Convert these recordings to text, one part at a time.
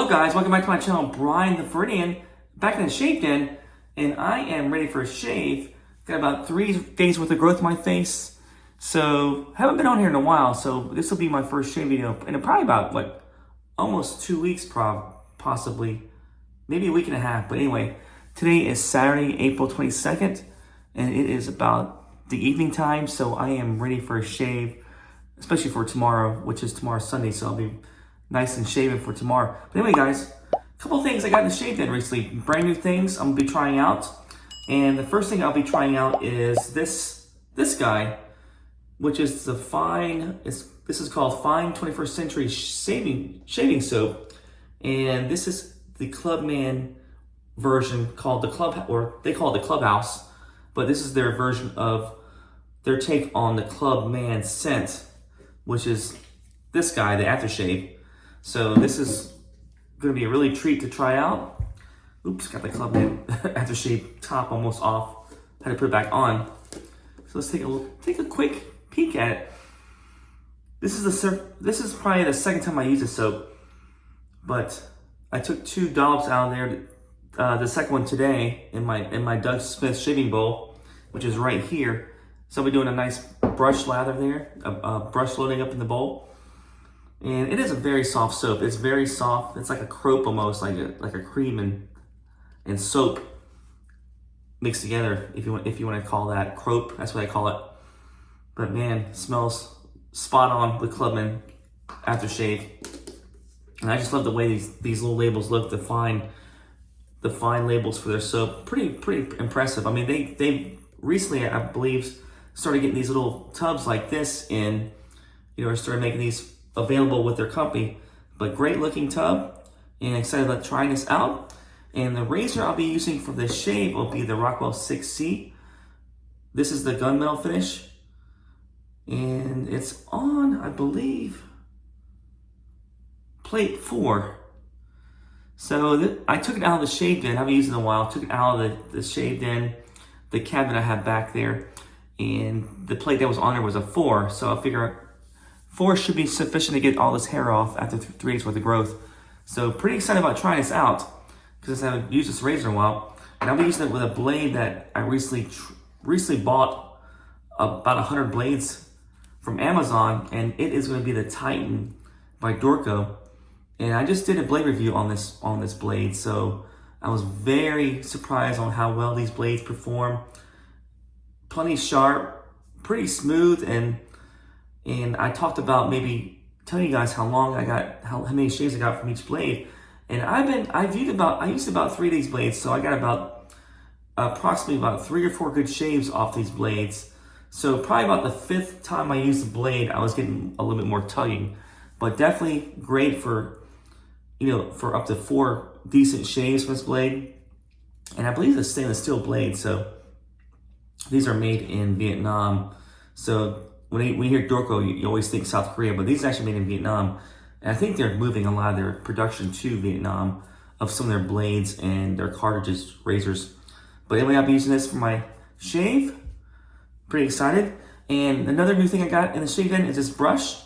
Hello guys, welcome back to my channel, Brian the Floridian, back in the shave den, and I am ready for a shave. Got about 3 days worth of growth in my face, so haven't been on here in a while, so this will be my first shave video in probably about, almost 2 weeks possibly, maybe a week and a half, but anyway, today is Saturday, April 22nd, and it is about the evening time, so I am ready for a shave, especially for tomorrow, which is tomorrow Sunday, so I'll be nice and shaven for tomorrow. But anyway, guys, a couple things I got in the shave den recently. Brand new things I'm gonna be trying out. And the first thing I'll be trying out is this guy, which is the this is called Fine 21st Century Shaving Soap. And this is the Clubman version called the they call it the Clubhouse, but this is their version of their take on the Clubman scent, which is this guy, the Aftershave. So this is going to be a really treat to try out. Oops, got the Clubman Aftershave top almost off. Had to put it back on. So let's take a quick peek at it. This is probably the second time I use this soap, but I took 2 dollops out of there. The second one today in my Doug Smith shaving bowl, which is right here. So I'll be doing a nice brush lather there, brush loading up in the bowl. And it is a very soft soap. It's very soft. It's like a crope almost, like a cream and soap mixed together. If you want to call that crope, that's what I call it. But man, smells spot on with Clubman Aftershave. And I just love the way these little labels look. The fine labels for their soap, pretty impressive. I mean, they recently, I believe, started getting these little tubs like this in, started making these available with their company. But great looking tub, and excited about trying this out. And the razor I'll be using for this shave will be the Rockwell 6C. This is the gunmetal finish, and it's on, I believe, plate 4. So I took it out of the shave den. I haven't used it in a while. Took it out of the shave den, the cabinet I have back there, and the plate that was on there was a 4. So I figure 4 should be sufficient to get all this hair off after 3 days worth of growth. So pretty excited about trying this out because I haven't used this razor in a while. And I'll be using it with a blade that I recently bought about 100 blades from Amazon, and it is going to be the Titan by Dorco. And I just did a blade review on this blade, so I was very surprised on how well these blades perform. Plenty sharp, pretty smooth, and I talked about maybe telling you guys how many shaves I got from each blade. And I used about 3 of these blades, so I got approximately about 3 or 4 good shaves off these blades. So probably about the 5th time I used the blade, I was getting a little bit more tugging, but definitely great for up to 4 decent shaves from this blade. And I believe it's a stainless steel blade, so these are made in Vietnam. So when you hear Dorco, you always think South Korea, but these are actually made in Vietnam. And I think they're moving a lot of their production to Vietnam of some of their blades and their cartridges, razors. But anyway, I'll be using this for my shave. Pretty excited. And another new thing I got in the shave den is this brush.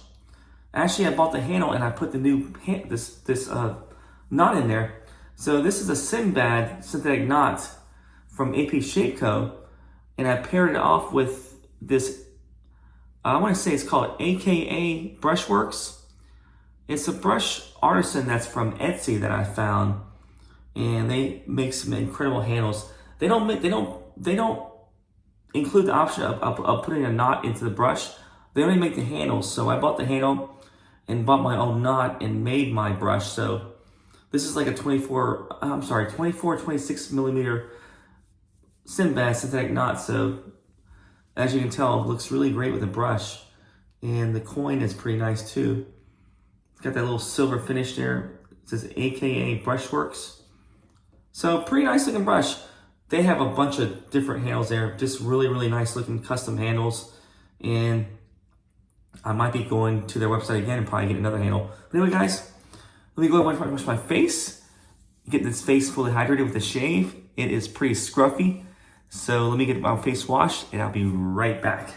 Actually, I bought the handle and I put the new this knot in there. So this is a Synbad synthetic knot from AP Shave Co. And I paired it off with this, I want to say it's called AKA Brushworks. It's a brush artisan that's from Etsy that I found, and they make some incredible handles. They don't include the option of putting a knot into the brush. They only make the handles. So I bought the handle and bought my own knot and made my brush. So this is like a 26 millimeter Synbad synthetic knot. So as you can tell, it looks really great with a brush. And the coin is pretty nice too. It's got that little silver finish there. It says AKA Brushworks. So pretty nice looking brush. They have a bunch of different handles there. Just really, really nice looking custom handles. And I might be going to their website again and probably get another handle. But anyway, guys, let me go and wash my face. Get this face fully hydrated with a shave. It is pretty scruffy. So let me get my face washed and I'll be right back.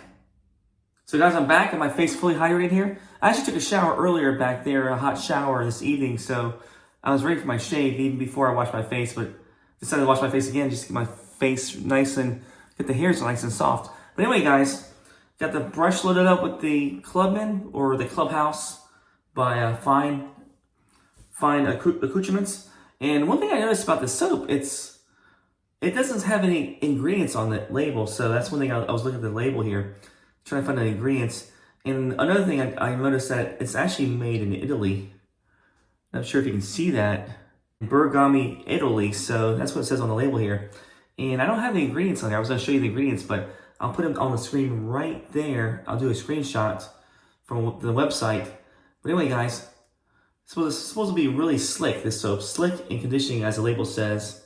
So guys, I'm back and my face fully hydrated here. I actually took a shower earlier back there, a hot shower this evening. So I was ready for my shave even before I washed my face, but decided to wash my face again just to get my face nice and get the hairs nice and soft. But anyway, guys, got the brush loaded up with the Clubman or the Clubhouse by Fine Accoutrements. And one thing I noticed about the soap, it doesn't have any ingredients on the label. So that's one thing I was looking at the label here, trying to find the ingredients. And another thing I noticed that it's actually made in Italy. Not sure if you can see that. Bergamo, Italy. So that's what it says on the label here. And I don't have the ingredients on there. I was going to show you the ingredients, but I'll put them on the screen right there. I'll do a screenshot from the website. But anyway, guys, it's supposed to be really slick, this soap. Slick and conditioning, as the label says.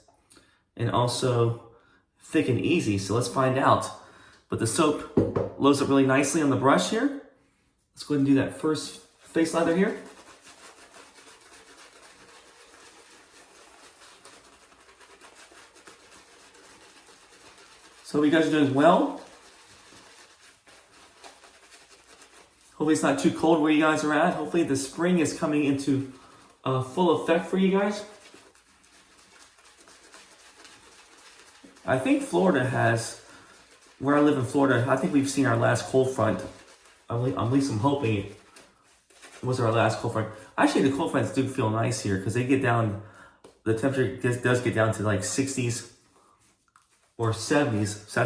And also thick and easy. So let's find out. But the soap loads up really nicely on the brush here. Let's go ahead and do that first face lather here. So you guys are doing well. Hopefully it's not too cold where you guys are at. Hopefully the spring is coming into full effect for you guys. I think Florida has, where I live in Florida, I think we've seen our last cold front. At least I'm hoping it was our last cold front. Actually, the cold fronts do feel nice here because they get down, the temperature does get down to like 60s. Or 70s, so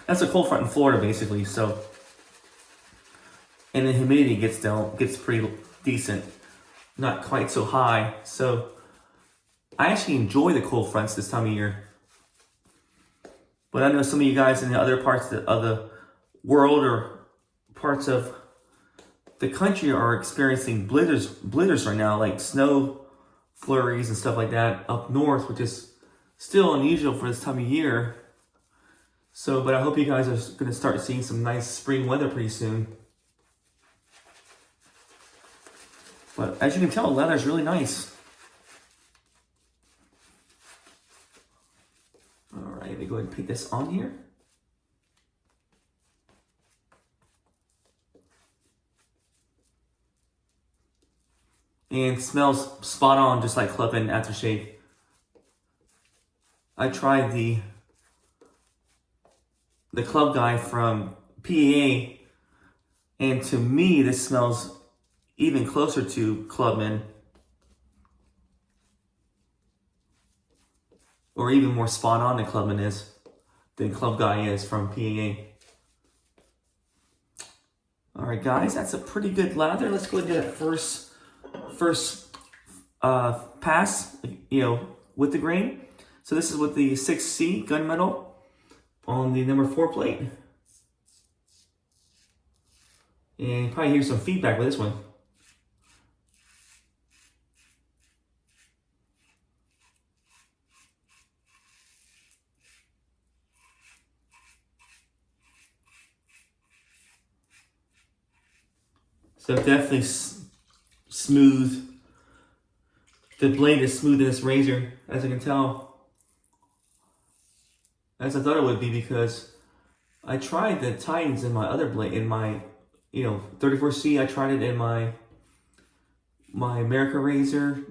that's a cold front in Florida basically. So, and the humidity gets pretty decent, not quite so high. So, I actually enjoy the cold fronts this time of year. But I know some of you guys in the other parts of the world or parts of the country are experiencing blizzards right now, like snow flurries and stuff like that up north, which is still unusual for this time of year. So, but I hope you guys are going to start seeing some nice spring weather pretty soon. But as you can tell, the leather is really nice. All right, let me go ahead and paint this on here. And smells spot on, just like Clubman Aftershave. I tried the Club Guy from Pinaud, and to me, this smells even closer to Clubman, or even more spot on than Club Guy is from Pinaud. All right, guys, that's a pretty good lather. Let's go ahead and do that first pass, with the grain. So this is with the 6C Gunmetal on the number 4 plate. And you probably hear some feedback with this one. So definitely smooth. The blade is smooth in this razor, as I can tell. As I thought it would be, because I tried the Titans in my other blade, in my 34C. I tried it in my America razor.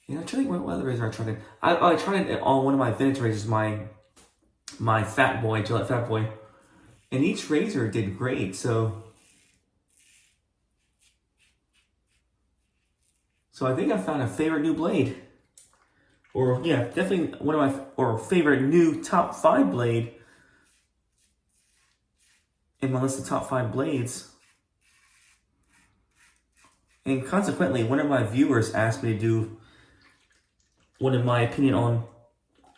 And I'm trying to think what other razor I tried it. I tried it on one of my vintage razors, my Fat Boy, Gillette Fat Boy. And each razor did great, so I think I found a favorite new blade. Or yeah, definitely one of my favorite new top 5 blade in my list of top 5 blades. And consequently, one of my viewers asked me to do one of my opinion on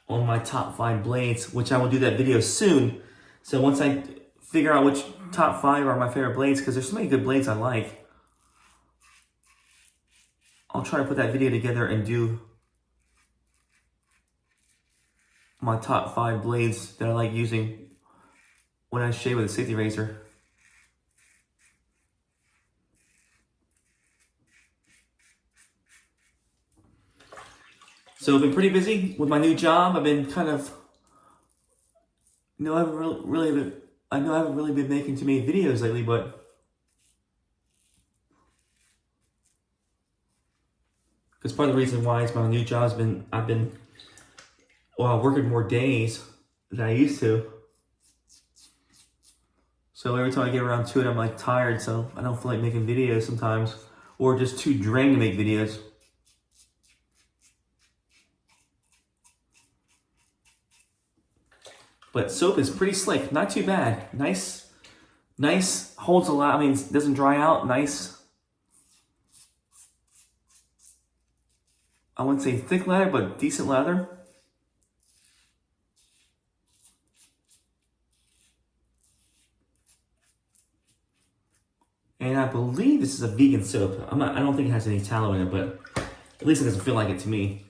my top 5 blades, which I will do that video soon. So once I figure out which top 5 are my favorite blades, because there's so many good blades I like, I'll try to put that video together and do my top 5 blades that I like using when I shave with a safety razor. So I've been pretty busy with my new job. I've been kind of, I haven't really been making too many videos lately, but Because part of the reason why is my new job's been, I've been working more days than I used to. So every time I get around to it, I'm like tired, so I don't feel like making videos sometimes, or just too drained to make videos. But soap is pretty slick, not too bad. Nice, holds a lot. I mean, it doesn't dry out, nice. I wouldn't say thick lather, but decent lather. And I believe this is a vegan soap. I don't think it has any tallow in it, but at least it doesn't feel like it to me.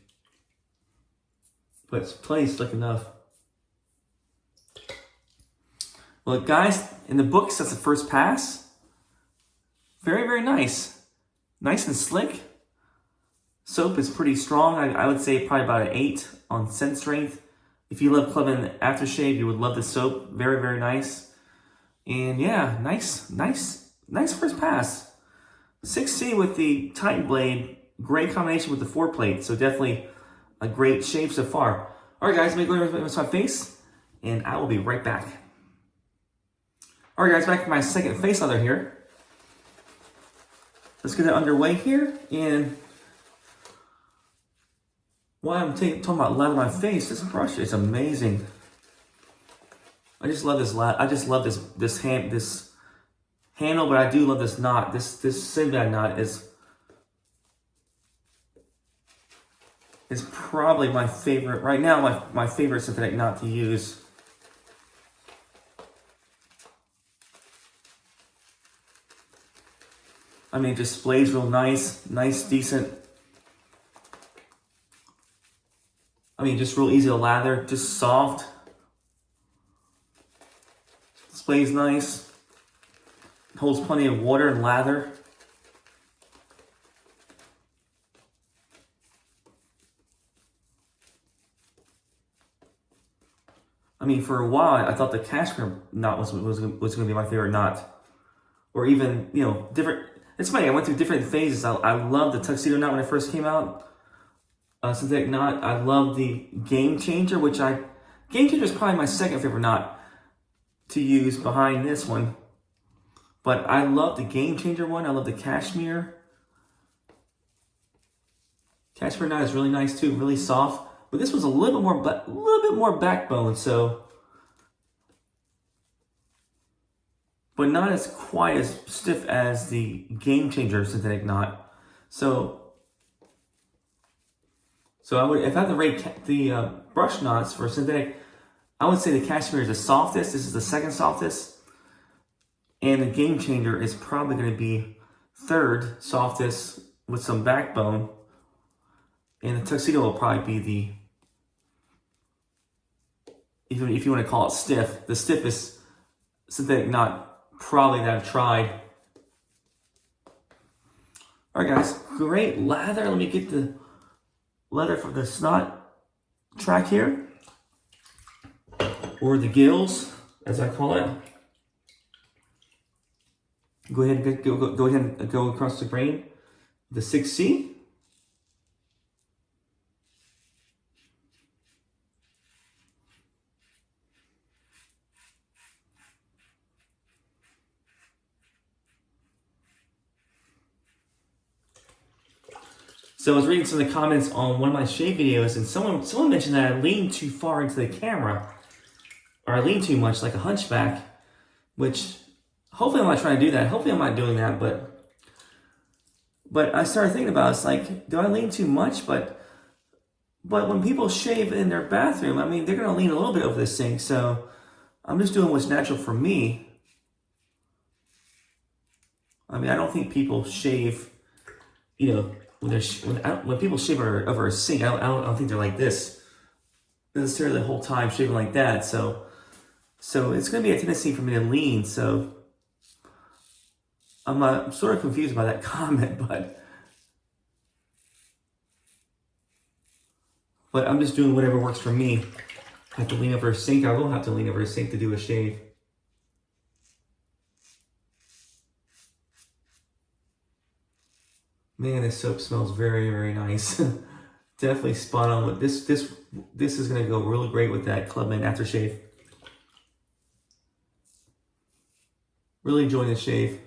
But it's plenty slick enough. Well, guys, in the books, that's the first pass. Very, very nice. Nice and slick. Soap is pretty strong. I would say probably about an 8 on scent strength. If you love Clubman Aftershave, you would love this soap. Very, very nice. And yeah, nice first pass. 6C with the Titan blade. Great combination with the 4-plate. So definitely a great shave so far. All right, guys, let me go ahead and rinse my face, and I will be right back. All right, guys, back to my second face lather here. Let's get it underway here. And while I'm talking about lather my face, this brush is amazing. I just love this I just love this handle, but I do love this knot. This Synbad knot is probably my favorite right now. My favorite synthetic knot to use. I mean, it just displays real nice, decent. I mean, just real easy to lather, just soft. Displays nice. Holds plenty of water and lather. I mean, for a while, I thought the cashmere knot was going to be my favorite knot. Or even, different. It's funny, I went through different phases. I loved the tuxedo knot when it first came out. Synthetic knot. I love the Game Changer, Game Changer is probably my second favorite knot to use behind this one. But I love the Game Changer one. I love the cashmere. Cashmere knot is really nice too, really soft. But this was a little bit more backbone, so. But not as quite as stiff as the Game Changer synthetic knot. So I would, if I had to rate the brush knots for synthetic, I would say the cashmere is the softest. This is the second softest. And the Game Changer is probably going to be third softest with some backbone. And the tuxedo will probably be if you want to call it stiff, the stiffest synthetic knot probably that I've tried. All right, guys, great lather. Let me get the lather from the snot track here, or the gills, as I call it. Go ahead and go across the grain. The 6C. So I was reading some of the comments on one of my shave videos, and someone mentioned that I lean too far into the camera, or I lean too much like a hunchback, which hopefully I'm not trying to do that. Hopefully I'm not doing that, but I started thinking about it. It's like, do I lean too much? But when people shave in their bathroom, I mean, they're going to lean a little bit over the sink, so I'm just doing what's natural for me. I mean, I don't think people shave, when people shave over a sink, I don't think they're like this necessarily the whole time shaving like that. So it's going to be a tendency for me to lean. So I'm sort of confused by that comment, but I'm just doing whatever works for me. I have to lean over a sink. I will have to lean over a sink to do a shave. Man, this soap smells very, very nice. Definitely spot on with this. This is gonna go really great with that Clubman Aftershave. Really enjoying the shave.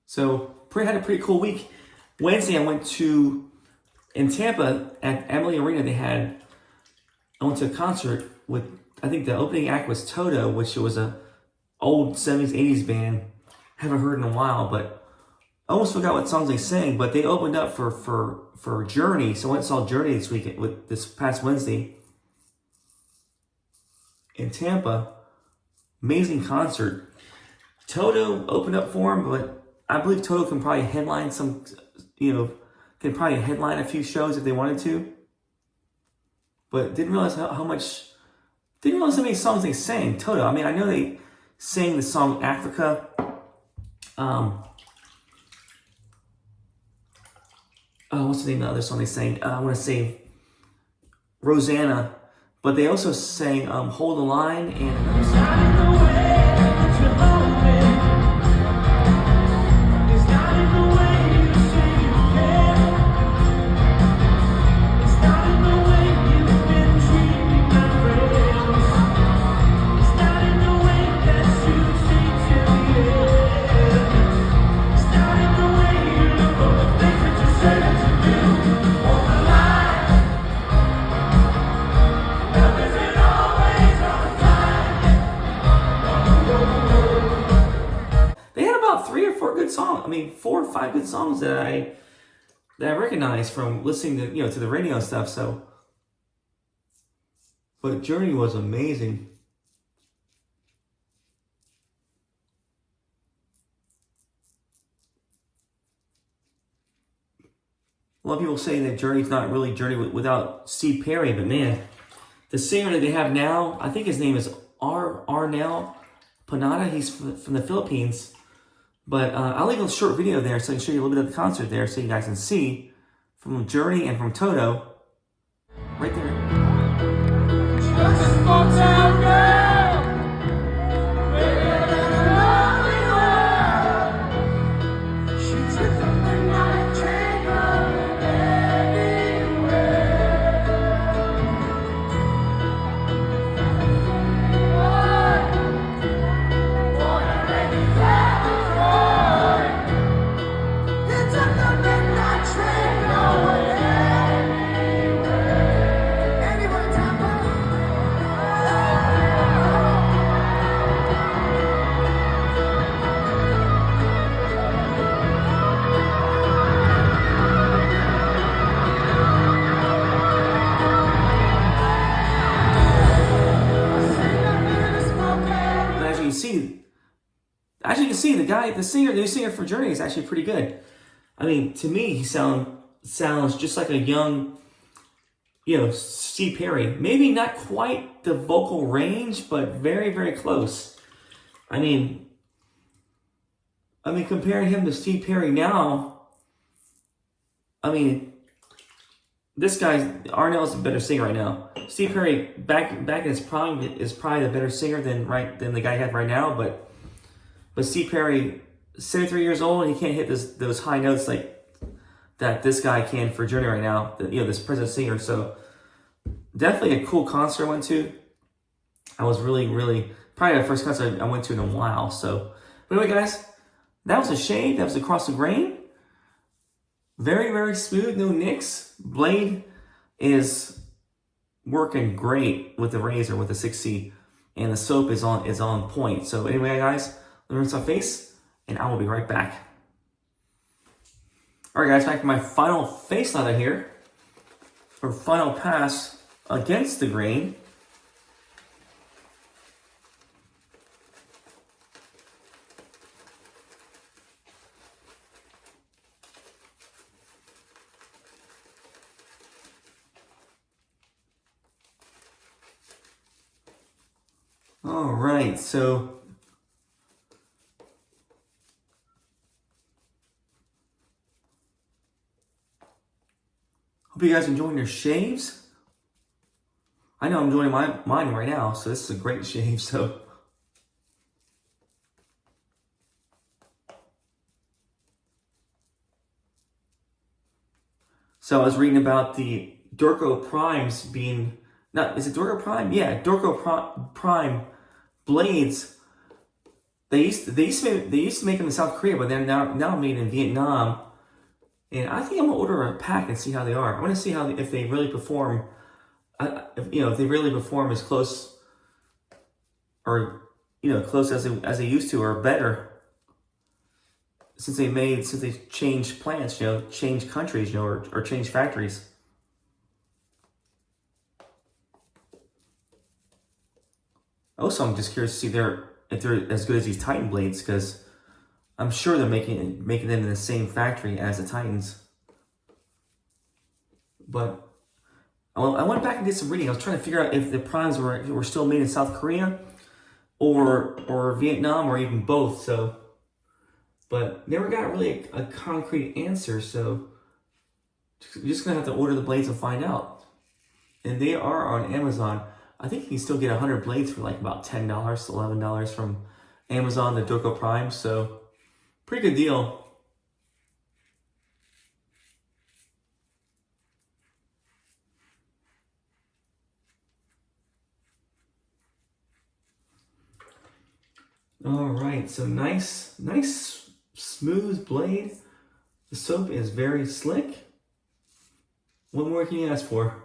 So, had a pretty cool week. Wednesday, I went in Tampa at Emily Arena. I went to a concert with, I think the opening act was Toto, which was a old 70s, 80s band. Haven't heard in a while, but I almost forgot what songs they sang. But they opened up for Journey, so I went and saw Journey this past Wednesday in Tampa. Amazing concert. Toto opened up for him, but I believe Toto can probably headline can probably headline a few shows if they wanted to. But didn't realize how many songs they sang. Toto. I mean, I know they sang the song Africa. What's the name of the other song they sang? I want to say Rosanna. But they also sang Hold the Line and another song. Song. I mean, 4 or 5 good songs that I recognize from listening to to the radio and stuff. So, but Journey was amazing. A lot of people say that Journey's not really Journey without Steve Perry, but man, the singer that they have now, I think his name is Arnel Pinaud. He's from the Philippines. But I'll leave a short video there so I can show you a little bit of the concert there so you guys can see from Journey and from Toto. Right there. Just a small town girl, living in a lonely world. She took the midnight train going anywhere. Born and raised as you can see, the new singer for Journey is actually pretty good. I mean, to me, he sounds just like a young, Steve Perry. Maybe not quite the vocal range, but very, very close. I mean, comparing him to Steve Perry now, I mean, this guy's Arnell's a better singer right now. Steve Perry back in his prime is probably the better singer than the guy I have right now, but Steve Perry, 73 years old, and he can't hit those high notes like that this guy can for Journey right now. This present singer. So definitely a cool concert I went to. I was really, really probably the first concert I went to in a while. So, but anyway, guys, that was a shave. That was across the grain. Very, very smooth, no nicks. Blade is working great with the razor with the 6C, and the soap is on point. So anyway, guys. Let me rinse my face, and I will be right back. All right, guys, back to my final face lather here, or final pass against the grain. All right, so hope you guys are enjoying your shaves. I know I'm enjoying mine right now, so this is a great shave. So So I was reading about the Dorco Primes being, not, is it Dorco Prime? Yeah, Dorco Prime blades. They used to make them in South Korea, but they're now made in Vietnam. And I think I'm gonna order a pack and see how they are. I want to see if they really perform. If they really perform as close, or close as they used to, or better, since they changed plants, changed countries, or changed factories. Also, I'm just curious to see if they're as good as these Titan blades, because I'm sure they're making them in the same factory as the Titans. But I went back and did some reading. I was trying to figure out if the primes were still made in South Korea or Vietnam, or even both. So, but never got really a concrete answer. So you're just gonna have to order the blades and find out. And they are on Amazon. I think you can still get 100 blades for like about $10 to $11 from Amazon, the Dorco Prime. So pretty good deal. All right, so nice smooth blade. The soap is very slick. What more can you ask for?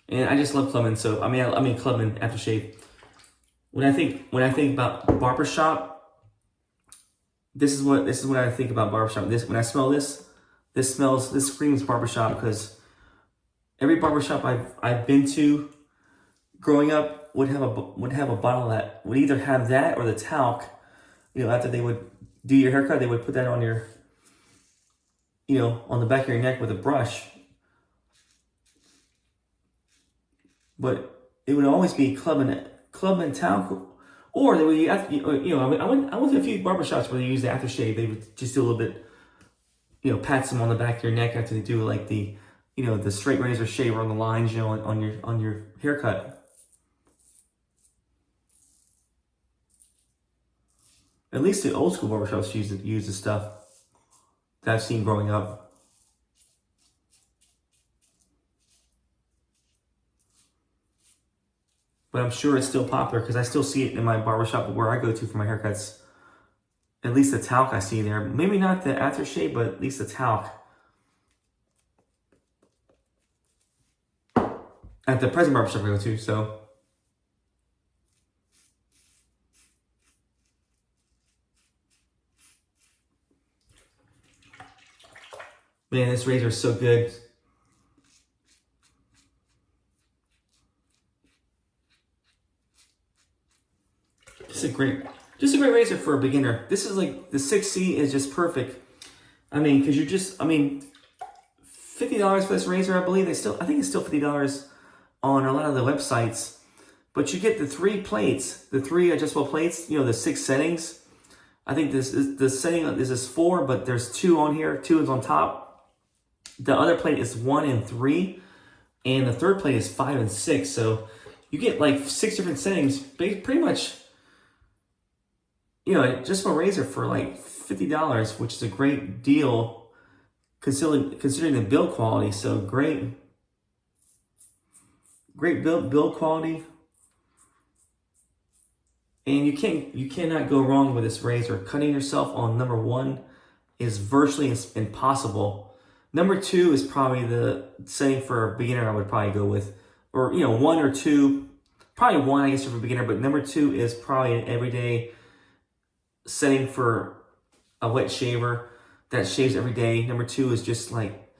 And I just love Clubman soap. I mean Clubman Aftershave. When I think about barbershop, this is what I think about barbershop. When I smell this screams barbershop, because every barbershop I've been to growing up would have a bottle that would either have that or the talc. After they would do your haircut, they would put that on your, on the back of your neck with a brush. But it would always be Clubman talc, or they would, I went to a few barbershops where they use the aftershave. They would just do a little bit, pats them on the back of your neck after they do like the, the straight razor shaver on the lines, on your haircut. At least the old school barbershops use the stuff that I've seen growing up. But I'm sure it's still popular, because I still see it in my barbershop where I go to for my haircuts. At least the talc I see there. Maybe not the aftershave, but at least the talc. At the present barbershop I go to, so. Man, this razor is so good. Just a great razor for a beginner. This is like, the 6C is just perfect. Because $50 for this razor, I believe. I think it's still $50 on a lot of the websites. But you get the 3 plates, the 3 adjustable plates, the 6 settings. I think the setting is 4, but there's 2 on here. 2 is on top. The other plate is 1 and 3. And the third plate is 5 and 6. So you get like 6 different settings. Pretty much, just a razor for like $50, which is a great deal considering the build quality. So great build quality. And you cannot go wrong with this razor. Cutting yourself on number 1 is virtually impossible. Number 2 is probably the setting for a beginner I would probably go with. Or, 1 or 2. Probably 1, I guess, for a beginner. But number 2 is probably an everyday setting for a wet shaver that shaves every day. Number 2 is just like,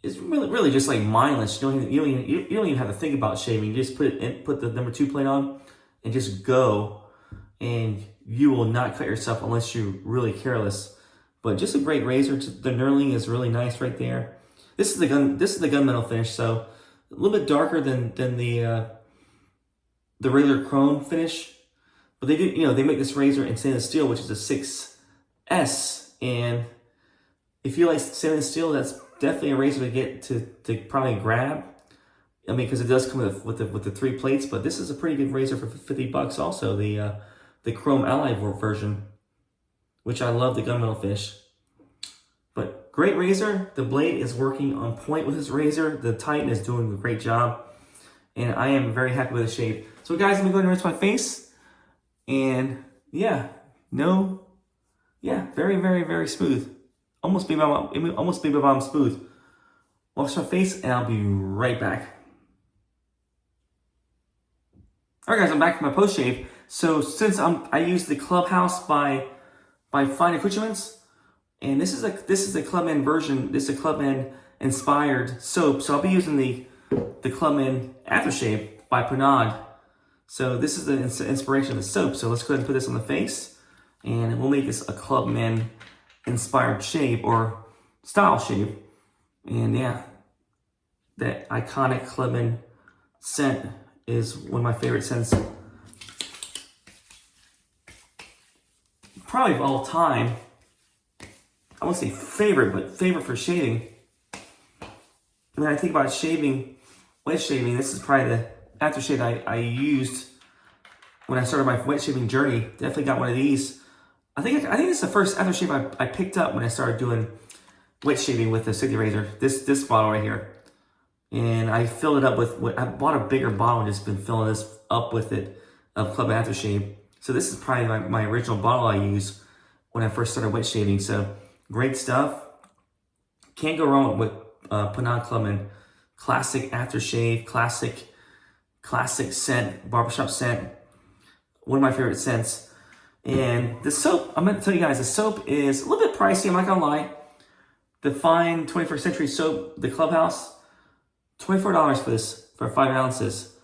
it's really just like mindless. You don't even have to think about shaving. You just put the number 2 plate on and just go, and you will not cut yourself unless you're really careless. But just a great razor. The knurling is really nice right there. This is the gunmetal finish, so a little bit darker than the regular chrome finish. But they do, they make this razor in stainless steel, which is a 6S. And if you like stainless steel, that's definitely a razor to get to probably grab. I mean, because it does come with the 3 plates, but this is a pretty good razor for $50 also, the Chrome Ally version, which I love the gunmetal fish. But great razor. The blade is working on point with this razor. The Titan is doing a great job, and I am very happy with the shave. So guys, let me go ahead and rinse my face, and yeah, very, very, very smooth. Almost baby bomb smooth. Wash my face, and I'll be right back. All right, guys, I'm back from my post shave. So since I use the Clubhouse by Fine Accoutrements, and this is the Clubman version. This is a Clubman inspired soap. So I'll be using the Clubman Aftershave by Pinaud. So this is the inspiration of the soap. So let's go ahead and put this on the face, and we'll make this a Clubman inspired shave or style shave. And yeah, that iconic Clubman scent is one of my favorite scents, probably of all time. I won't say favorite, but favorite for shaving. When I think about shaving, wet shaving, this is probably the aftershave I used when I started my wet shaving journey. Definitely got one of these. I think this is the first aftershave I picked up when I started doing wet shaving with the Sigma razor. This bottle right here. And I filled it up with, I bought a bigger bottle and just been filling this up with it of Clubman Aftershave. So this is probably my original bottle I used when I first started wet shaving. So great stuff. Can't go wrong with Pinaud Clubman. Classic aftershave, classic scent, barbershop scent. One of my favorite scents. And the soap, I'm going to tell you guys, the soap is a little bit pricey, I'm not going to lie. The Fine 21st Century Soap, the Clubhouse, $24 for this, for 5 ounces.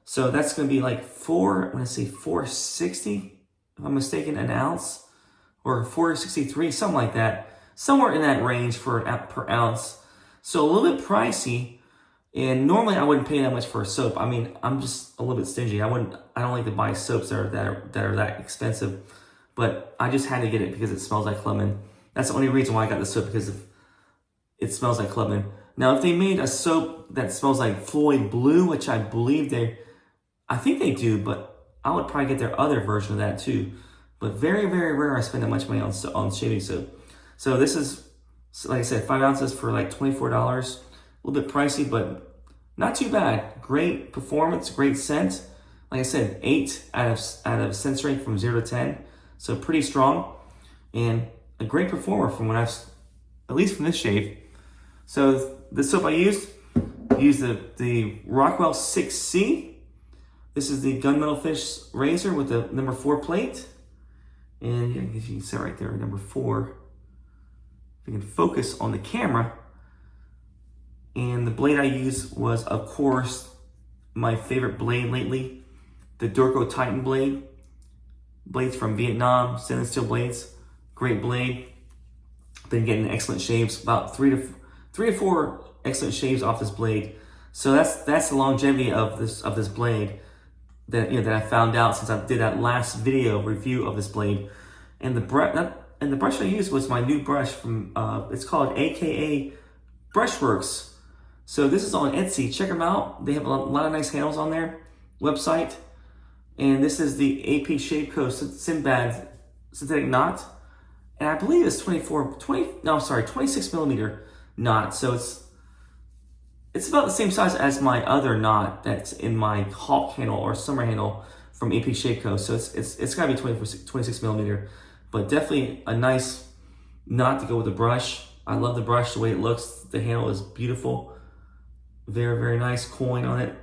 So that's going to be like $4.60, if I'm mistaken, an ounce, or $4.63, something like that. Somewhere in that range for per ounce. So a little bit pricey, and normally I wouldn't pay that much for a soap. I mean, I'm just a little bit stingy. I don't like to buy soaps that are that expensive, but I just had to get it because it smells like Clubman. That's the only reason why I got the soap, because it smells like Clubman. Now, if they made a soap that smells like Floyd Blue, which I believe I think they do, but I would probably get their other version of that too. But very, very rare I spend that much money on shaving soap. So this is, like I said, 5 ounces for like $24. A little bit pricey, but not too bad. Great performance, great scent. Like I said, 8 out of scent strength from 0 to 10. So pretty strong, and a great performer from at least from this shave. So the soap I used the Rockwell 6C. This is the Gunmetal Fish razor with the number 4 plate. And you can see right there, number 4. If you can focus on the camera. And the blade I used was, of course, my favorite blade lately, the Dorco Titan blade. Blades from Vietnam, stainless steel blades. Great blade. Been getting excellent shaves, about 3 to 4 excellent shaves off this blade. So that's the longevity of this blade that I found out since I did that last video review of this blade. And the brush I used was my new brush from it's called AKA Brushworks. So this is on Etsy. Check them out. They have a lot of nice handles on their website. And this is the AP Shave Co. Synbad synthetic knot. And I believe it's 26 millimeter knot. So it's about the same size as my other knot that's in my Hawk handle or Summer handle from AP Shave Co. So it's gotta be 26 millimeter. But definitely a nice knot to go with the brush. I love the brush, the way it looks. The handle is beautiful. Very, very nice coin on it.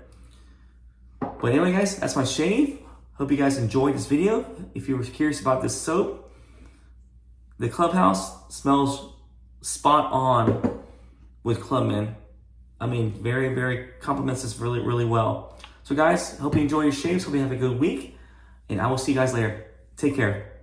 But anyway, guys, that's my shave. Hope you guys enjoyed this video. If you were curious about this soap, the Clubhouse smells spot on with Clubman. I mean, very, very complements this really, really well. So guys, hope you enjoy your shaves. Hope you have a good week. And I will see you guys later. Take care.